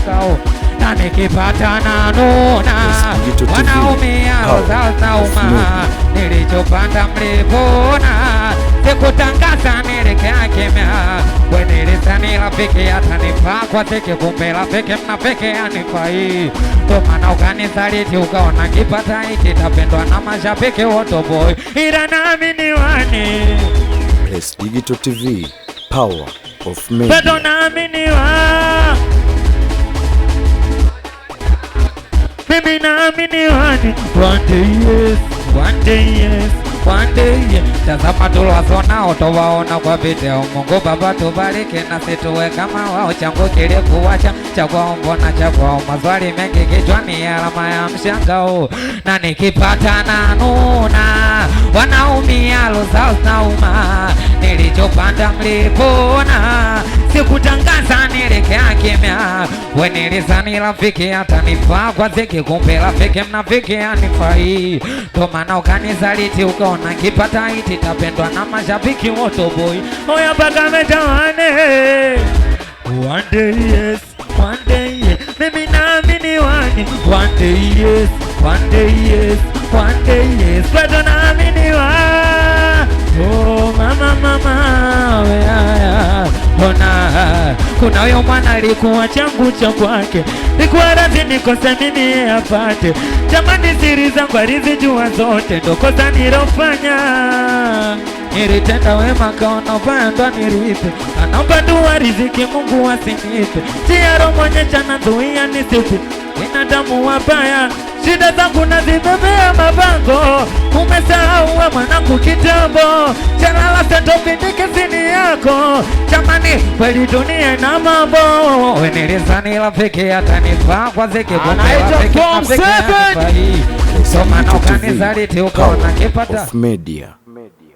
mshangao. Na nikipata na nuna wanaumia sasa uma. Nilichopanda mlivuna sikutangaza nilekea kimya. Kwenye lisani rafiki atanifaa kwa teke, kumbe rafiki mnafiki anifai. Ndo maana ukanisaliti ukaona kipata hiki tapendwa na mashabiki wote boy, ila naamini wani S Digital TV, power of media. bado naamini mimi naamini wani. One day yes, one day yes, one day yes. Tazama tulwasonao towaona kwa video. Mungu Baba tubariki na situwe kama wao. Changu kile kuwacha chakwao, mbona chakwao. Maswali mengi kichwani, alama ya mshangao. Na nikipata na nuna wanaumia losao nauma. Nilichopanda mlipona sikutangaza nilekea kimya. Wenye lisani rafiki atanifaa kwa ziki, kumbe rafiki mnafiki anifai. Ndo maana ukanisaliti ukaona kipata hiti tapendwa na mashabiki wote boy, oya mpaka metawane. One day yes, one day yes, mimi naamini wani. One day yes, one day yes, one day yes, bado naamini oh mama mama weaya. Ona kuna huyo mwana alikuwa changu cha kwake, likuwa radhi nikose mimi apate. Jamani siri zangu alizijua zote, ndo kosa nilofanya. Nilitenda wema kaona ubaya ndo nilipe. Anaomba dua riziki Mungu asinipe. Tiaro mwenye chana dhuia nisipe. Binadamu wabaya, shida zangu nazibebea mabango. Umesahau wa mwanangu kitambo, chalala seto pindike sini yako. Jamani kweli dunia na mambo. Wenye lisani rafiki atanifaa kwa ziki, kumbe rafiki anifai. Soma na ukanisaliti ukaona kipata media.